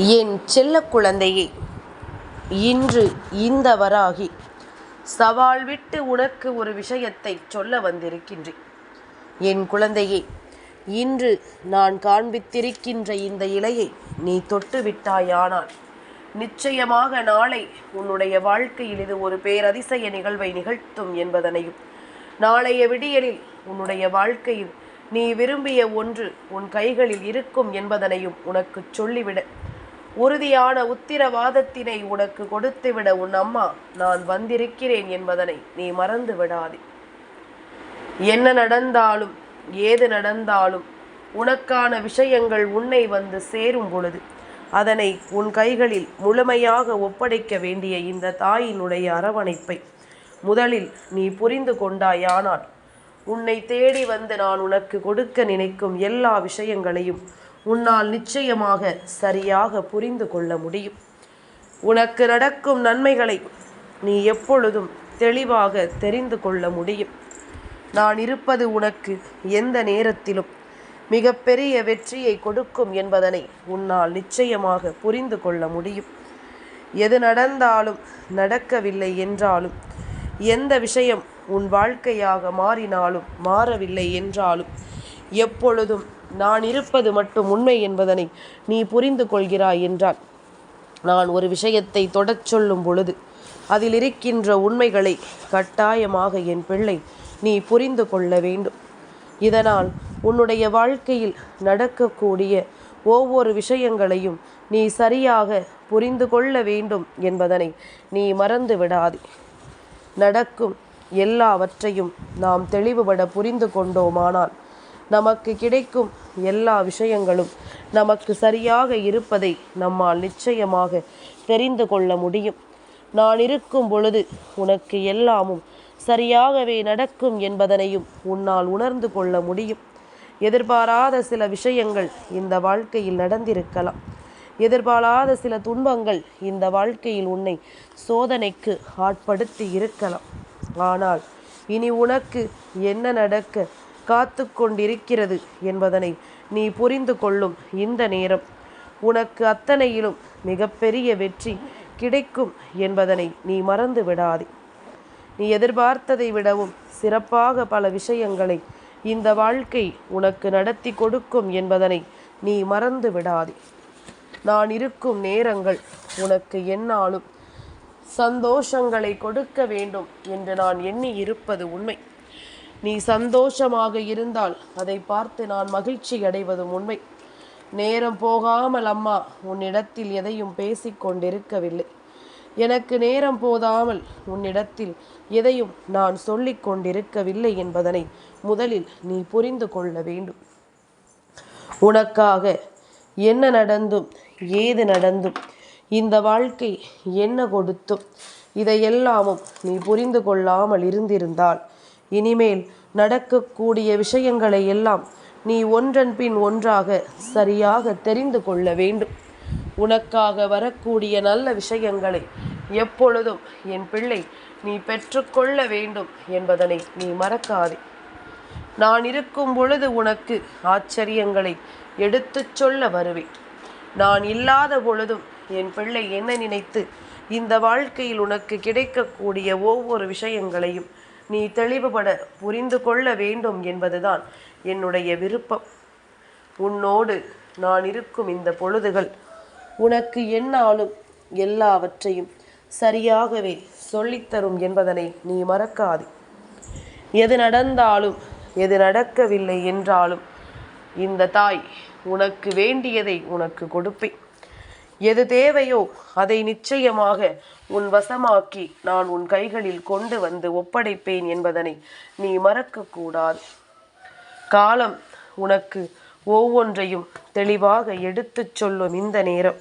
என் செல்ல குழந்தையே, இன்று இந்த வராகி சவால் விட்டு உனக்கு ஒரு விஷயத்தை சொல்ல வந்திருக்கின்றேன். என் குழந்தையே, இன்று நான் காண்பித்திருக்கின்ற இந்த இலையை நீ தொட்டு விட்டாயானால் நிச்சயமாக நாளை உன்னுடைய வாழ்க்கையில் இது ஒரு பேரதிசய நிகழ்வை நிகழ்த்தும் என்பதனையும், நாளைய விடியலில் உன்னுடைய வாழ்க்கையில் நீ விரும்பிய ஒன்று உன் கைகளில் இருக்கும் என்பதனையும் உனக்கு சொல்லிவிட, உறுதியான உத்திரவாதத்தினை உனக்கு கொடுத்துவிட உன் அம்மா நான் வந்திருக்கிறேன் என்பதனை நீ மறந்து விடாதே. என்ன நடந்தாலும் ஏது நடந்தாலும் உனக்கான விஷயங்கள் உன்னை வந்து சேரும் பொழுது அதனை உன் கைகளில் முழுமையாக ஒப்படைக்க வேண்டிய இந்த தாயினுடைய அரவணைப்பை முதலில் நீ புரிந்து கொண்டாயானால் உன்னை தேடி வந்து நான் உனக்கு கொடுக்க நினைக்கும் எல்லா விஷயங்களையும் உன்னால் நிச்சயமாக சரியாக புரிந்து கொள்ள முடியும். உனக்கு நடக்கும் நன்மைகளை நீ எப்பொழுதும் தெளிவாக தெரிந்து கொள்ள முடியும். நான் இருப்பது உனக்கு எந்த நேரத்திலும் மிகப்பெரிய வெற்றியை கொடுக்கும் என்பதனை உன்னால் நிச்சயமாக புரிந்து கொள்ள முடியும். எது நடந்தாலும் நடக்கவில்லை என்றாலும், எந்த விஷயம் உன் வாழ்க்கையாக மாறினாலும் மாறவில்லை என்றாலும், எப்பொழுதும் நான் இருப்பது மட்டும் உண்மை என்பதனை நீ புரிந்து கொள்கிறாய் என்றால், நான் ஒரு விஷயத்தை தொடச் சொல்லும் பொழுது அதில் இருக்கின்ற உண்மைகளை கட்டாயமாக என் பிள்ளை நீ புரிந்து கொள்ள வேண்டும். இதனால் உன்னுடைய வாழ்க்கையில் நடக்கக்கூடிய ஒவ்வொரு விஷயங்களையும் நீ சரியாக புரிந்து கொள்ள வேண்டும் என்பதனை நீ மறந்து விடாதே. நடக்கும் எல்லாவற்றையும் நாம் தெளிவுபட புரிந்து கொண்டோமானால் நமக்கு கிடைக்கும் எல்லா விஷயங்களும் நமக்கு சரியாக இருப்பதை நம்மால் நிச்சயமாக தெரிந்து கொள்ள முடியும். நான் இருக்கும் பொழுது உனக்கு எல்லாமும் சரியாகவே நடக்கும் என்பதனையும் உன்னால் உணர்ந்து கொள்ள முடியும். எதிர்பாராத சில விஷயங்கள் இந்த வாழ்க்கையில் நடந்திருக்கலாம். எதிர்பாராத சில துன்பங்கள் இந்த வாழ்க்கையில் உன்னை சோதனைக்கு ஆட்படுத்தி இருக்கலாம். ஆனால் இனி உனக்கு என்ன நடக்க காத்து கொண்டிருக்கிறது என்பதனை நீ புரிந்து கொள்ளும் இந்த நேரம் உனக்கு அத்தனையிலும் மிகப்பெரிய வெற்றி கிடைக்கும் என்பதனை நீ மறந்து விடாதே. நீ எதிர்பார்த்ததை விடவும் சிறப்பாக பல விஷயங்களை இந்த வாழ்க்கை உனக்கு நடத்தி கொடுக்கும் என்பதனை நீ மறந்து விடாதே. நான் இருக்கும் நேரங்கள் உனக்கு என்னாலும் சந்தோஷங்களை கொடுக்க வேண்டும் என்று நான் எண்ணி இருப்பது உண்மை. நீ சந்தோஷமாக இருந்தால் அதை பார்த்து நான் மகிழ்ச்சி அடைவதும் உண்மை. நேரம் போகாமல் அம்மா உன்னிடத்தில் எதையும் பேசிக்கொண்டிருக்கவில்லை. எனக்கு நேரம் போதாமல் உன்னிடத்தில் எதையும் நான் சொல்லிக் கொண்டிருக்கவில்லை என்பதனை முதலில் நீ புரிந்து கொள்ள வேண்டும். உனக்காக என்ன நடந்தும் ஏது நடந்தும் இந்த வாழ்க்கை என்ன கொடுத்தும் இதையெல்லாமும் நீ புரிந்து கொள்ளாமல் இருந்திருந்தால் இனிமேல் நடக்கக்கூடிய விஷயங்களை எல்லாம் நீ ஒன்றன் பின் ஒன்றாக சரியாக தெரிந்து கொள்ள வேண்டும். உனக்காக வரக்கூடிய நல்ல விஷயங்களை எப்பொழுதும் என் பிள்ளை நீ பெற்றுக்கொள்ள வேண்டும் என்பதனை நீ மறக்காதே. நான் இருக்கும் பொழுது உனக்கு ஆச்சரியங்களை எடுத்துச் சொல்ல வருவேன். நான் இல்லாத பொழுதும் என் பிள்ளை என்ன நினைத்து இந்த வாழ்க்கையில் உனக்கு கிடைக்கக்கூடிய ஒவ்வொரு விஷயங்களையும் நீ தெளிவுபட புரிந்து கொள்ள வேண்டும் என்பதுதான் என்னுடைய விருப்பம். உன்னோடு நான் இருக்கும் இந்த பொழுதுகள் உனக்கு என்னாலும் எல்லாவற்றையும் சரியாகவே சொல்லித்தரும் என்பதனை நீ மறக்காதே. எது நடந்தாலும் எது நடக்கவில்லை என்றாலும் இந்த தாய் உனக்கு வேண்டியதை உனக்கு கொடுப்பேன். எது தேவையோ அதை நிச்சயமாக உன் வசமாக்கி நான் உன் கைகளில் கொண்டு வந்து ஒப்படைப்பேன் என்பதனை நீ மறக்கக்கூடாது. காலம் உனக்கு ஒவ்வொன்றையும் தெளிவாக எடுத்துச் சொல்லும் இந்த நேரம்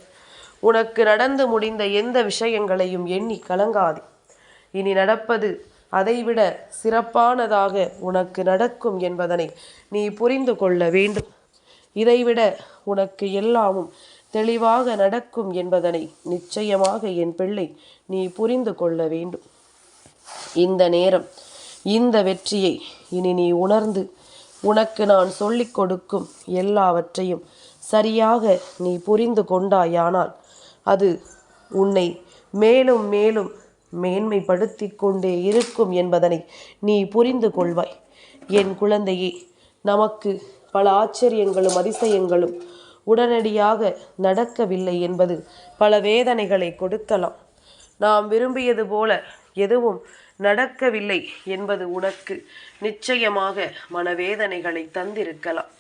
உனக்கு நடந்து முடிந்த எந்த விஷயங்களையும் எண்ணி கலங்காதே. இனி நடப்பது அதைவிட சிறப்பானதாக உனக்கு நடக்கும் என்பதனை நீ புரிந்து கொள்ள வேண்டும். இதைவிட உனக்கு எல்லாமும் தெளிவாக நடக்கும் என்பதனை நிச்சயமாக என் பிள்ளை நீ புரிந்து கொள்ள வேண்டும். இந்த நேரம் இந்த வெற்றியை இனி நீ உணர்ந்து உனக்கு நான் சொல்லிக் கொடுக்கும் எல்லாவற்றையும் சரியாக நீ புரிந்து கொண்டாயானால் அது உன்னை மேலும் மேலும் மேன்மைப்படுத்தி கொண்டே இருக்கும் என்பதனை நீ புரிந்து கொள்வாய். என் குழந்தையே, நமக்கு பல ஆச்சரியங்களும் அதிசயங்களும் உடனடியாக நடக்கவில்லை என்பது பல வேதனைகளை கொடுக்கலாம். நாம் விரும்பியது போல எதுவும் நடக்கவில்லை என்பது உனக்கு நிச்சயமாக மனவேதனைகளை தந்திருக்கலாம்.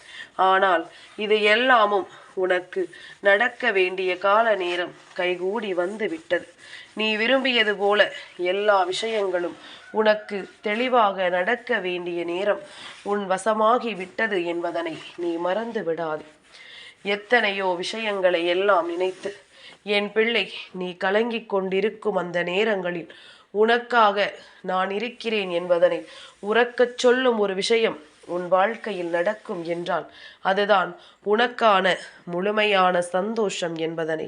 ஆனால் இது எல்லாமும் உனக்கு நடக்க வேண்டிய கால நேரம் கைகூடி வந்து விட்டது. நீ விரும்பியது போல எல்லா விஷயங்களும் உனக்கு தெளிவாக நடக்க வேண்டிய நேரம் உன் வசமாகி விட்டது என்பதனை நீ மறந்து விடாதே. எத்தனையோ விஷயங்களை எல்லாம் நினைத்து என் பிள்ளை நீ கலங்கிக் கொண்டிருக்கும் அந்த நேரங்களில் உனக்காக நான் இருக்கிறேன் என்பதனை உறக்கச் சொல்லும் ஒரு விஷயம் உன் வாழ்க்கையில் நடக்கும் என்றால் அதுதான் உனக்கான முழுமையான சந்தோஷம் என்பதனை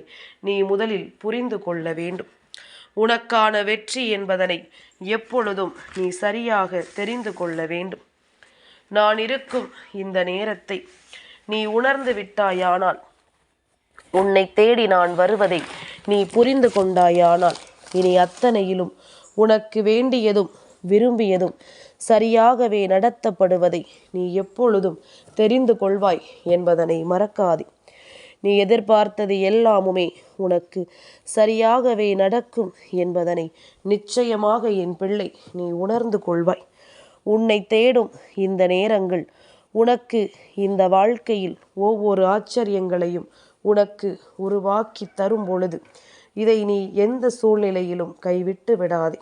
நீ முதலில் புரிந்து கொள்ள வேண்டும். உனக்கான வெற்றி என்பதனை எப்பொழுதும் நீ சரியாக தெரிந்து கொள்ள வேண்டும். நான் இருக்கும் இந்த நேரத்தை நீ உணர்ந்து விட்டாயானால், உன்னை தேடி நான் வருவதை நீ புரிந்து கொண்டாயானால், இனி அத்தனையிலும் உனக்கு வேண்டியதும் விரும்பியதும் சரியாகவே நடத்தப்படுவதை நீ எப்பொழுதும் தெரிந்து கொள்வாய் என்பதனை மறக்காதே. நீ எதிர்பார்த்தது எல்லாமுமே உனக்கு சரியாகவே நடக்கும் என்பதனை நிச்சயமாக என் பிள்ளை நீ உணர்ந்து கொள்வாய். உன்னை தேடும் இந்த நேரங்கள் உனக்கு இந்த வாழ்க்கையில் ஒவ்வொரு ஆச்சரியங்களையும் உனக்கு உருவாக்கி தரும் பொழுது இதை நீ எந்த சூழ்நிலையிலும் கைவிட்டு விடாதே.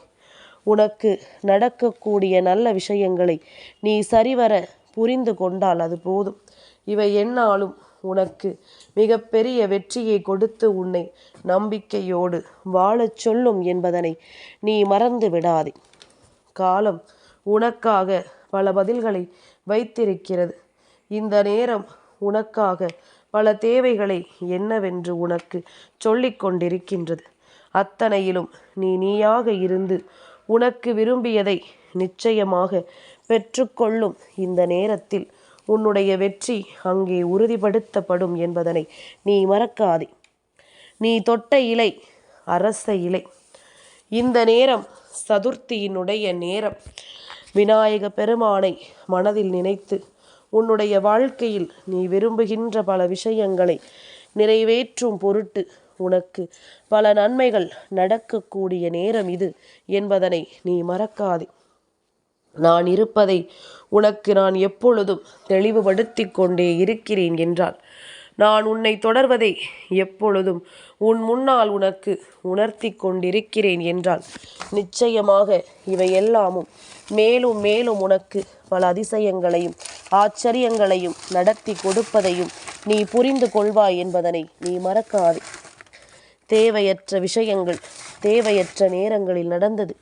உனக்கு நடக்கக்கூடிய நல்ல விஷயங்களை நீ சரிவர புரிந்து கொண்டால் அது போதும். இவை எந்நாளும் உனக்கு மிகப்பெரிய வெற்றியை கொடுத்து உன்னை நம்பிக்கையோடு வாழச் சொல்லும் என்பதனை நீ மறந்து விடாதே. காலம் உனக்காக பல பதில்களை வைத்திருக்கிறது. இந்த நேரம் உனக்காக பல தேவைகளை என்னவென்று உனக்கு சொல்லிக் கொண்டிருக்கின்றது. அத்தனையிலும் நீயாக இருந்து உனக்கு விரும்பியதை நிச்சயமாக பெற்றுக்கொள்ளும் இந்த நேரத்தில் உன்னுடைய வெற்றி அங்கே உறுதிப்படுத்தப்படும் என்பதனை நீ மறக்காதே. நீ தொட்ட இலை அரச இலை. இந்த நேரம் சதுர்த்தியினுடைய நேரம். விநாயக பெருமானை மனதில் நினைத்து உன்னுடைய வாழ்க்கையில் நீ விரும்புகின்ற பல விஷயங்களை நிறைவேற்றும் பொருட்டு உனக்கு பல நன்மைகள் நடக்கக்கூடிய நேரம் இது என்பதனை நீ மறக்காதே. நான் இருப்பதை உனக்கு நான் எப்பொழுதும் தெளிவுபடுத்தி கொண்டே இருக்கிறேன் என்றால், நான் உன்னை தொடர்வதை எப்பொழுதும் உன் முன்னால் உனக்கு உணர்த்தி கொண்டிருக்கிறேன் என்றால், நிச்சயமாக இவை எல்லாமும் மேலும் மேலும் உனக்கு பல அதிசயங்களையும் ஆச்சரியங்களையும் நடத்தி கொடுப்பதையும் நீ புரிந்து கொள்வாய் என்பதனை நீ மறக்காதே. தேவையற்ற விஷயங்கள் தேவையற்ற நேரங்களில் நடந்தது.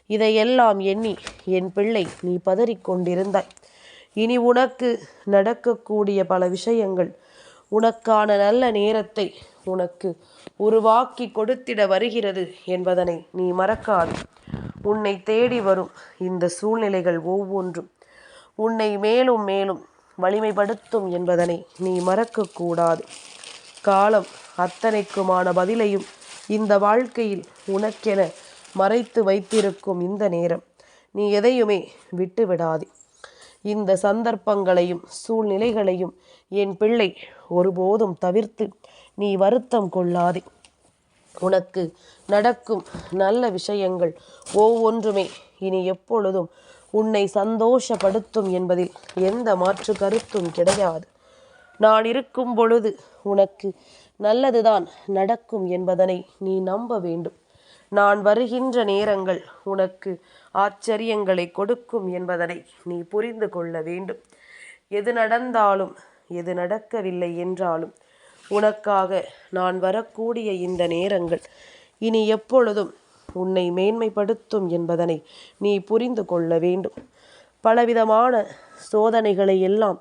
இதையெல்லாம் எண்ணி என் பிள்ளை நீ பதறிக்கொண்டிருந்தாய். இனி உனக்கு நடக்கக்கூடிய பல விஷயங்கள் உனக்கான நல்ல நேரத்தை உனக்கு உருவாக்கி கொடுத்திட வருகிறது என்பதனை நீ மறக்காது. உன்னை தேடி வரும் இந்த சூழ்நிலைகள் ஒவ்வொன்றும் உன்னை மேலும் மேலும் வலிமைப்படுத்தும் என்பதனை நீ மறக்கக்கூடாது. காலம் அத்தனைக்குமான பதிலையும் இந்த வாழ்க்கையில் உனக்கென மறைத்து வைத்திருக்கும் இந்த நேரம் நீ எதையுமே விட்டு விடாதே. இந்த சந்தர்ப்பங்களையும் சூழ்நிலைகளையும் என் பிள்ளை ஒருபோதும் தவிர்த்து நீ வருத்தம் கொள்ளாதே. உனக்கு நடக்கும் நல்ல விஷயங்கள் ஒவ்வொன்றுமே இனி எப்பொழுதும் உன்னை சந்தோஷப்படுத்தும் என்பதில் எந்த மாற்று கருத்தும் கிடையாது. நான் இருக்கும் பொழுது உனக்கு நல்லதுதான் நடக்கும் என்பதனை நீ நம்ப வேண்டும். நான் வருகின்ற நேரங்கள் உனக்கு ஆச்சரியங்களை கொடுக்கும் என்பதனை நீ புரிந்து கொள்ள வேண்டும். எது நடந்தாலும் எது நடக்கவில்லை என்றாலும் உனக்காக நான் வரக்கூடிய இந்த நேரங்கள் இனி எப்பொழுதும் உன்னை மேன்மைப்படுத்தும் என்பதனை நீ புரிந்து கொள்ள வேண்டும். பலவிதமான சோதனைகளை எல்லாம்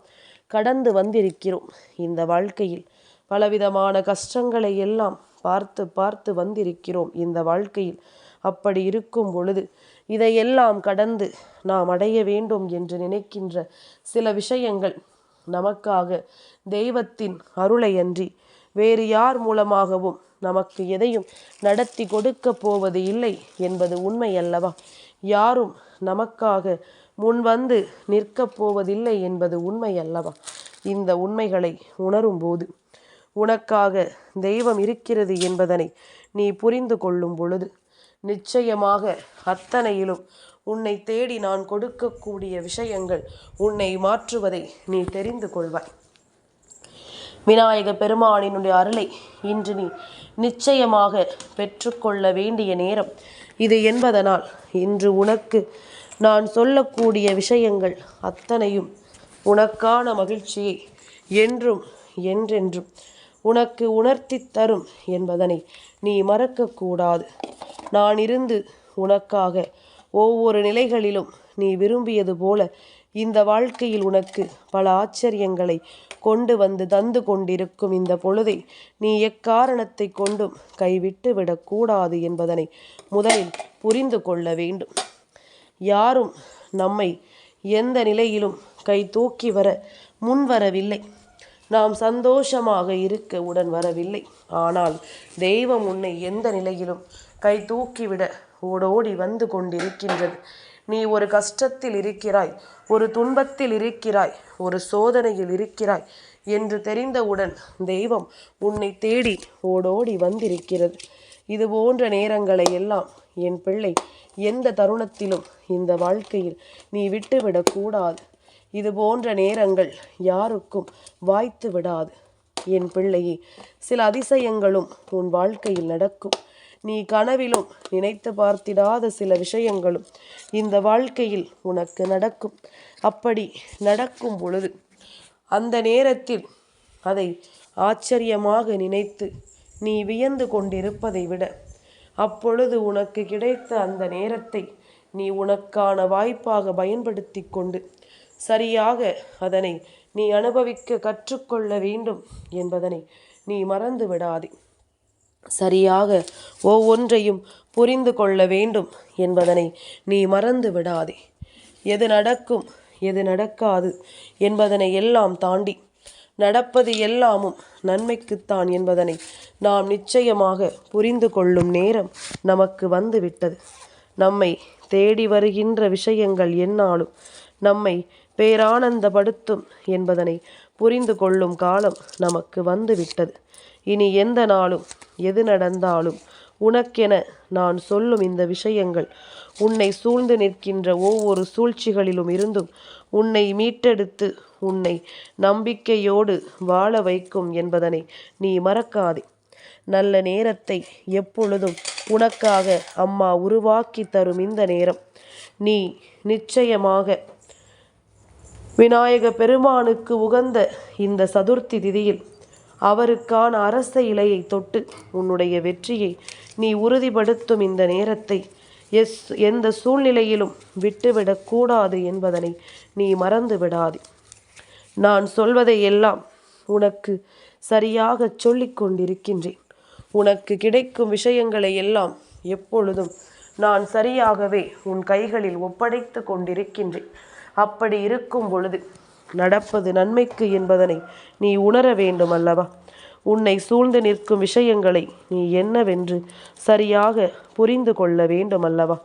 கடந்து வந்திருக்கிறோம். இந்த வாழ்க்கையில் பலவிதமான கஷ்டங்களை எல்லாம் பார்த்து பார்த்து வந்திருக்கிறோம் இந்த வாழ்க்கையில். அப்படி இருக்கும் பொழுது இதையெல்லாம் கடந்து நாம் அடைய வேண்டும் என்று நினைக்கின்ற சில விஷயங்கள் நமக்காக தெய்வத்தின் அருளையன்றி வேறு யார் மூலமாகவும் நமக்கு எதையும் நடத்தி கொடுக்க போவது இல்லை என்பது உண்மை அல்லவா? யாரும் நமக்காக முன்வந்து நிற்கப் போவதில்லை என்பது உண்மை அல்லவா? இந்த உண்மைகளை உணரும்போது, உனக்காக தெய்வம் இருக்கிறது என்பதனை நீ புரிந்து கொள்ளும் பொழுது, நிச்சயமாக அத்தனையிலும் உன்னை தேடி நான் கொடுக்கக்கூடிய விஷயங்கள் உன்னை மாற்றுவதை நீ தெரிந்து கொள்வாய். விநாயக பெருமானினுடைய அருளை இன்று நீ நிச்சயமாக பெற்றுக்கொள்ள வேண்டிய நேரம் இது என்பதனால், இன்று உனக்கு நான் சொல்லக்கூடிய விஷயங்கள் அத்தனையும் உனக்கான மகிழ்ச்சியை என்றும் என்றென்றும் உனக்கு உணர்த்தி தரும் என்பதனை நீ மறக்கக்கூடாது. நான் இருந்து உனக்காக ஒவ்வொரு நிலைகளிலும் நீ விரும்பியது போல இந்த வாழ்க்கையில் உனக்கு பல ஆச்சரியங்களை கொண்டு வந்து தந்து கொண்டிருக்கும் இந்த பொழுதை நீ எக்காரணத்தை கொண்டும் கைவிட்டு விடக்கூடாது என்பதனை முதலில் புரிந்து கொள்ள வேண்டும். யாரும் நம்மை எந்த நிலையிலும் கை தூக்கி வர முன்வரவில்லை. நாம் சந்தோஷமாக இருக்க உடன் வரவில்லை. ஆனால் தெய்வம் உன்னை எந்த நிலையிலும் கை தூக்கிவிட ஓடோடி வந்து கொண்டிருக்கின்றது. நீ ஒரு கஷ்டத்தில் இருக்கிறாய், ஒரு துன்பத்தில் இருக்கிறாய், ஒரு சோதனையில் இருக்கிறாய் என்று தெரிந்தவுடன் தெய்வம் உன்னை தேடி ஓடோடி வந்திருக்கிறது. இது போன்ற நேரங்களை எல்லாம் என் பிள்ளை எந்த தருணத்திலும் இந்த வாழ்க்கையில் நீ விட்டுவிடக்கூடாது. இது போன்ற நேரங்கள் யாருக்கும் வாய்த்து விடாது. என் பிள்ளையே, சில அதிசயங்களும் உன் வாழ்க்கையில் நடக்கும். நீ கனவிலும் நினைத்து பார்த்திடாத சில விஷயங்களும் இந்த வாழ்க்கையில் உனக்கு நடக்கும். அப்படி நடக்கும் பொழுது அந்த நேரத்தில் அதை ஆச்சரியமாக நினைத்து நீ வியந்து கொண்டிருப்பதை விட, அப்பொழுது உனக்கு கிடைத்த அந்த நேரத்தை நீ உனக்கான வாய்ப்பாக பயன்படுத்தி கொண்டு சரியாக அதனை நீ அனுபவிக்க கற்றுக்கொள்ள வேண்டும் என்பதனை நீ மறந்து விடாதே. சரியாக ஒவ்வொன்றையும் புரிந்து கொள்ள வேண்டும் என்பதனை நீ மறந்து விடாதே. எது நடக்கும் எது நடக்காது என்பதனை எல்லாம் தாண்டி நடப்பது எல்லாமும் நன்மைக்குத்தான் என்பதனை நாம் நிச்சயமாக புரிந்து கொள்ளும் நேரம் நமக்கு வந்துவிட்டது. நம்மை தேடி வருகின்ற விஷயங்கள் எந்நாளும் நம்மை பேரானந்தப்படுத்தும் என்பதனை புரிந்து கொள்ளும் காலம் நமக்கு வந்துவிட்டது. இனி எந்த நாளும் எது நடந்தாலும் உனக்கென நான் சொல்லும் இந்த விஷயங்கள் உன்னை சூழ்ந்து நிற்கின்ற ஒவ்வொரு சூழ்ச்சிகளிலும் இருந்தும் உன்னை மீட்டெடுத்து உன்னை நம்பிக்கையோடு வாழ வைக்கும் என்பதனை நீ மறக்காதே. நல்ல நேரத்தை எப்பொழுதும் உனக்காக அம்மா உருவாக்கி தரும் இந்த நேரம் நீ நிச்சயமாக விநாயக பெருமானுக்கு உகந்த இந்த சதுர்த்தி திதியில் அவருக்கான அரச இலையை தொட்டு உன்னுடைய வெற்றியை நீ உறுதிப்படுத்தும் இந்த நேரத்தை எந்த சூழ்நிலையிலும் விட்டுவிடக்கூடாது என்பதனை நீ மறந்து விடாதே. நான் சொல்வதை எல்லாம் உனக்கு சரியாக சொல்லிக் கொண்டிருக்கின்றேன். உனக்கு கிடைக்கும் விஷயங்களை எல்லாம் எப்பொழுதும் நான் சரியாகவே உன் கைகளில் ஒப்படைத்து கொண்டிருக்கின்றேன். அப்படி இருக்கும் பொழுது நடப்பது நன்மைக்கு என்பதனை நீ உணர வேண்டும் அல்லவா? உன்னை சூழ்ந்து நிற்கும் விஷயங்களை நீ என்னவென்று சரியாக புரிந்து கொள்ள வேண்டும் அல்லவா?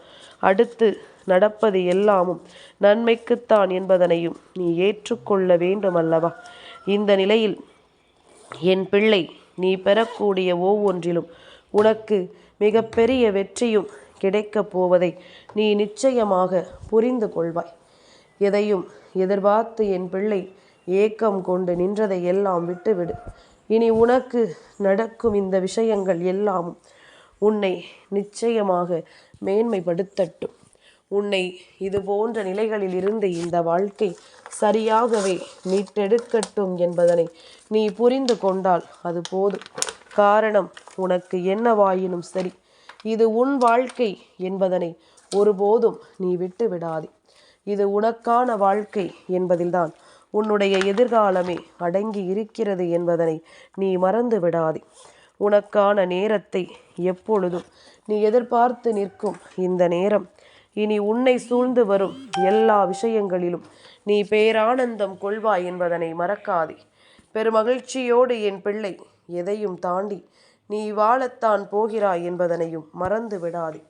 அடுத்து நடப்பது எல்லாமும் நன்மைக்குத்தான் என்பதனையும் நீ ஏற்றுக்கொள்ள வேண்டும் அல்லவா? இந்த நிலையில் என் பிள்ளை, நீ பெறக்கூடிய ஒவ்வொன்றிலும் உனக்கு மிகப்பெரிய வெற்றியும் கிடைக்கப் போவதை நீ நிச்சயமாக புரிந்து கொள்வாய். எதையும் எதிர்பார்த்து என் பிள்ளை ஏக்கம் கொண்டு நின்றதை எல்லாம் விட்டுவிடு. இனி உனக்கு நடக்கும் இந்த விஷயங்கள் எல்லாமும் உன்னை நிச்சயமாக மேன்மைப்படுத்தட்டும். உன்னை இது போன்ற நிலைகளில் இருந்து இந்த வாழ்க்கை சரியாகவே மீட்டெடுக்கட்டும் என்பதனை நீ புரிந்து கொண்டால் அது போதும். காரணம், உனக்கு என்னவாயினும் சரி, இது உன் வாழ்க்கை என்பதனை ஒருபோதும் நீ விட்டு விடாதே. இது உனக்கான வாழ்க்கை என்பதில்தான் உன்னுடைய எதிர்காலமே அடங்கி இருக்கிறது என்பதனை நீ மறந்து விடாதே. உனக்கான நேரத்தை எப்பொழுதும் நீ எதிர்பார்த்து நிற்கும் இந்த நேரம் இனி உன்னை சூழ்ந்து வரும் எல்லா விஷயங்களிலும் நீ பேரானந்தம் கொள்வாய் என்பதனை மறக்காதே. பெருமகிழ்ச்சியோடு என் பிள்ளை எதையும் தாண்டி நீ வாழத்தான் போகிறாய் என்பதனையும் மறந்து விடாதே.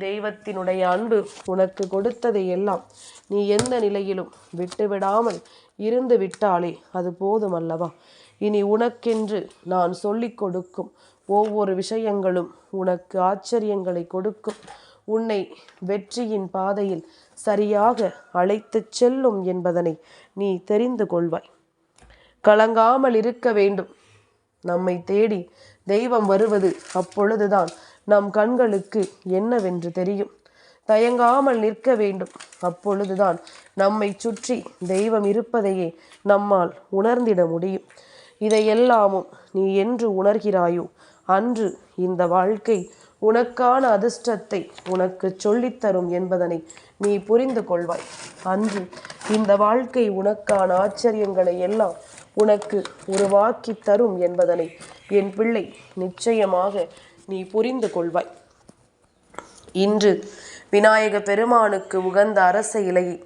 தெய்வத்தினுடைய அன்பு உனக்கு கொடுத்ததை எல்லாம் நீ எந்த நிலையிலும் விட்டுவிடாமல் இருந்து விட்டாலே அது போதும் அல்லவா? இனி உனக்கென்று நான் சொல்லிக் கொடுக்கும் ஒவ்வொரு விஷயங்களும் உனக்கு ஆச்சரியங்களை கொடுக்கும். உன்னை வெற்றியின் பாதையில் சரியாக அழைத்துச் செல்லும் என்பதனை நீ தெரிந்து கொள்வாய். கலங்காமல் இருக்க வேண்டும். நம்மை தேடி தெய்வம் வருவது அப்பொழுதுதான் நம் கண்களுக்கு என்னவென்று தெரியும். தயங்காமல் நிற்க வேண்டும். அப்பொழுதுதான் நம்மை சுற்றி தெய்வம் இருப்பதையே நம்மால் உணர்ந்திட முடியும். இதையெல்லாமும் நீ என்று உணர்கிறாயோ அன்று இந்த வாழ்க்கை உனக்கான அதிர்ஷ்டத்தை உனக்கு சொல்லித்தரும் என்பதனை நீ புரிந்து கொள்வாய். அன்று இந்த வாழ்க்கை உனக்கான ஆச்சரியங்களை எல்லாம் உனக்கு உருவாக்கி தரும் என்பதனை என் பிள்ளை நிச்சயமாக நீ புரிந்து கொள்வாய். இன்று விநாயக பெருமானுக்கு உகந்த அரச இலையை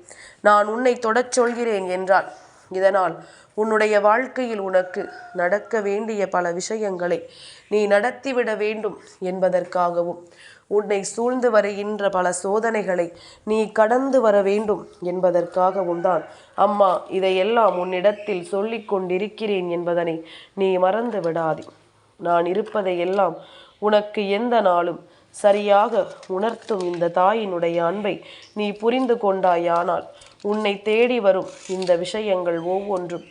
நான் உன்னை தொடச் சொல்கிறேன் என்றால், இதனால் உன்னுடைய வாழ்க்கையில் உனக்கு நடக்க வேண்டிய பல விஷயங்களை நீ நடத்திவிட வேண்டும் என்பதற்காகவும், உன்னை சூழ்ந்து வருகின்ற பல சோதனைகளை நீ கடந்து வர வேண்டும் என்பதற்காகவும் தான் அம்மா இதையெல்லாம் உன்னிடத்தில் சொல்லிக் கொண்டிருக்கிறேன் என்பதனை நீ மறந்து விடாதே. நான் இருப்பதையெல்லாம் உனக்கு எந்த நாளும் சரியாக உணர்த்தும் இந்த தாயினுடைய அன்பை நீ புரிந்து கொண்டாயானால், உன்னை தேடி வரும் இந்த விஷயங்கள் ஒவ்வொன்றும்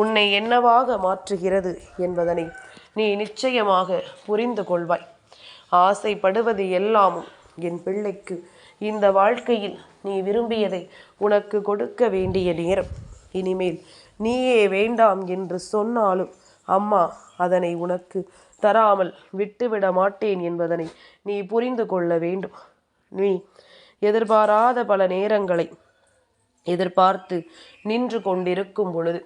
உன்னை என்னவாக மாற்றுகிறது என்பதனை நீ நிச்சயமாக புரிந்து கொள்வாய். ஆசைப்படுவது எல்லாமும் என் பிள்ளைக்கு இந்த வாழ்க்கையில் நீ விரும்பியதை உனக்கு கொடுக்க வேண்டிய நேரம். இனிமேல் நீயே வேண்டாம் என்று சொன்னாலும் அம்மா அதனை உனக்கு தராமல் விட்டுவிட மாட்டேன் என்பதனை நீ புரிந்து கொள்ள வேண்டும். நீ எதிர்பாராத பல நேரங்களை எதிர்பார்த்து நின்று கொண்டிருக்கும் பொழுது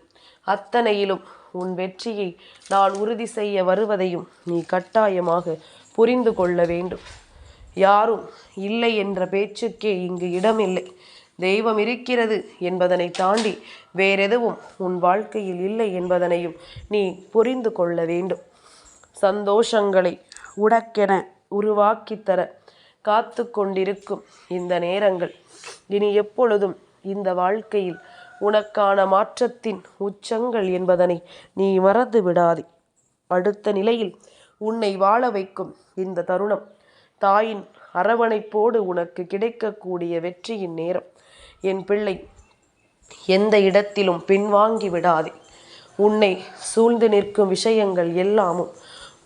அத்தனையிலும் உன் வெற்றியை நான் உறுதி செய்ய வருவதையும் நீ கட்டாயமாக புரிந்து கொள்ள வேண்டும். யாரும் இல்லை என்ற பேச்சுக்கே இங்கு இடமில்லை. தெய்வம் இருக்கிறது என்பதனை தாண்டி வேறெதுவும் உன் வாழ்க்கையில் இல்லை என்பதனையும் நீ புரிந்து கொள்ள வேண்டும். சந்தோஷங்களை உனக்கென உருவாக்கித்தர காத்து கொண்டிருக்கும் இந்த நேரங்கள் இனி எப்பொழுதும் இந்த வாழ்க்கையில் உனக்கான மாற்றத்தின் உச்சங்கள் என்பதனை நீ மறந்து விடாதே. அடுத்த நிலையில் உன்னை வாழ வைக்கும் இந்த தருணம் தாயின் அரவணைப்போடு உனக்கு கிடைக்கக்கூடிய வெற்றியின் நேரம். என் பிள்ளை, எந்த இடத்திலும் பின்வாங்கி விடாதே. உன்னை சூழ்ந்து நிற்கும் விஷயங்கள் எல்லாமும்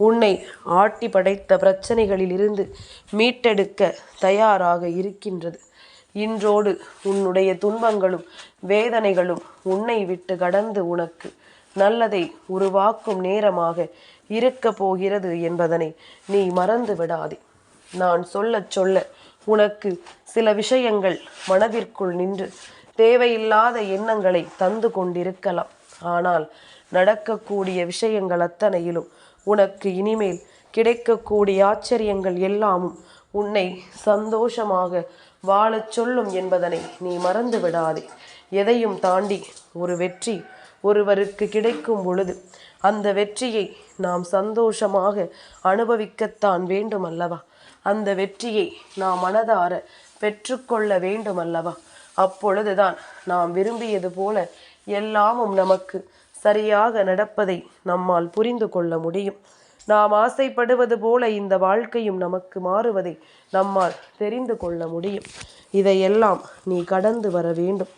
உன்னை ஆட்டி படைத்த பிரச்சனைகளில் இருந்து மீட்டெடுக்க தயாராக இருக்கின்றது. இன்றோடு உன்னுடைய துன்பங்களும் வேதனைகளும் உன்னை விட்டு கடந்து உனக்கு நல்லதை உருவாக்கும் நேரமாக இருக்க போகிறது என்பதனை நீ மறந்து விடாதே. நான் சொல்ல சொல்ல உனக்கு சில விஷயங்கள் மனதிற்குள் நின்று தேவையில்லாத எண்ணங்களை தந்து கொண்டிருக்கலாம். ஆனால் நடக்கக்கூடிய விஷயங்கள் அத்தனையிலும் உனக்கு இனிமேல் கிடைக்கக்கூடிய ஆச்சரியங்கள் எல்லாமும் உன்னை சந்தோஷமாக வாழச் சொல்லும் என்பதனை நீ மறந்து விடாதே. எதையும் தாண்டி ஒரு வெற்றி ஒருவருக்கு கிடைக்கும் பொழுது அந்த வெற்றியை நாம் சந்தோஷமாக அனுபவிக்கத்தான் வேண்டும் அல்லவா? அந்த வெற்றியை நாம் மனதார பெற்றுக்கொள்ள வேண்டும் அல்லவா? அப்பொழுதுதான் நாம் விரும்பியது போல எல்லாமும் நமக்கு சரியாக நடப்பதை நம்மால் புரிந்து கொள்ள முடியும். நாம் ஆசைப்படுவது போல இந்த வாழ்க்கையும் நமக்கு மாறுவதை நம்மால் தெரிந்து கொள்ள முடியும். இதையெல்லாம் நீ கடந்து வர வேண்டும்.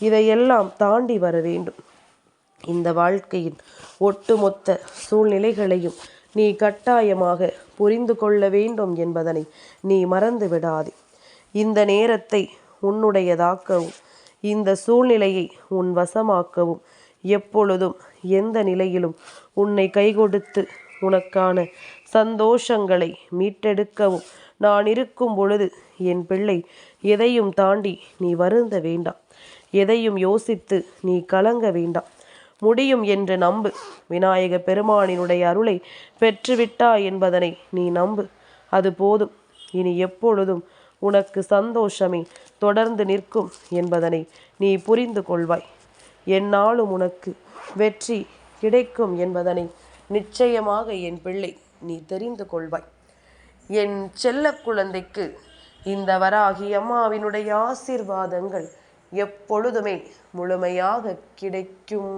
இதையெல்லாம் தாண்டி வர வேண்டும். இந்த வாழ்க்கையின் ஒட்டுமொத்த சூழ்நிலைகளையும் நீ கட்டாயமாக புரிந்து கொள்ள வேண்டும் என்பதனை நீ மறந்து விடாதே. இந்த நேரத்தை உன்னுடையதாக்கவும் இந்த சூழ்நிலையை உன் வசமாக்கவும் எப்பொழுதும் எந்த நிலையிலும் உன்னை கைகொடுத்து உனக்கான சந்தோஷங்களை மீட்டெடுக்கவும் நான் இருக்கும் பொழுது என் பிள்ளை, எதையும் தாண்டி நீ வருந்த வேண்டாம். எதையும் யோசித்து நீ கலங்க வேண்டாம். முடியும் என்று நம்பு. விநாயக பெருமானினுடைய அருளை பெற்றுவிட்டாய் என்பதனை நீ நம்பு. அது போதும். இனி எப்பொழுதும் உனக்கு சந்தோஷமே தொடர்ந்து நிற்கும் என்பதனை நீ புரிந்து கொள்வாய். எந்நாளும் உனக்கு வெற்றி கிடைக்கும் என்பதனை நிச்சயமாக என் பிள்ளை நீ தெரிந்து கொள்வாய். என் செல்ல குழந்தைக்கு இந்த வராகி அம்மாவினுடைய ஆசீர்வாதங்கள் எப்பொழுதுமே முழுமையாக கிடைக்கும்.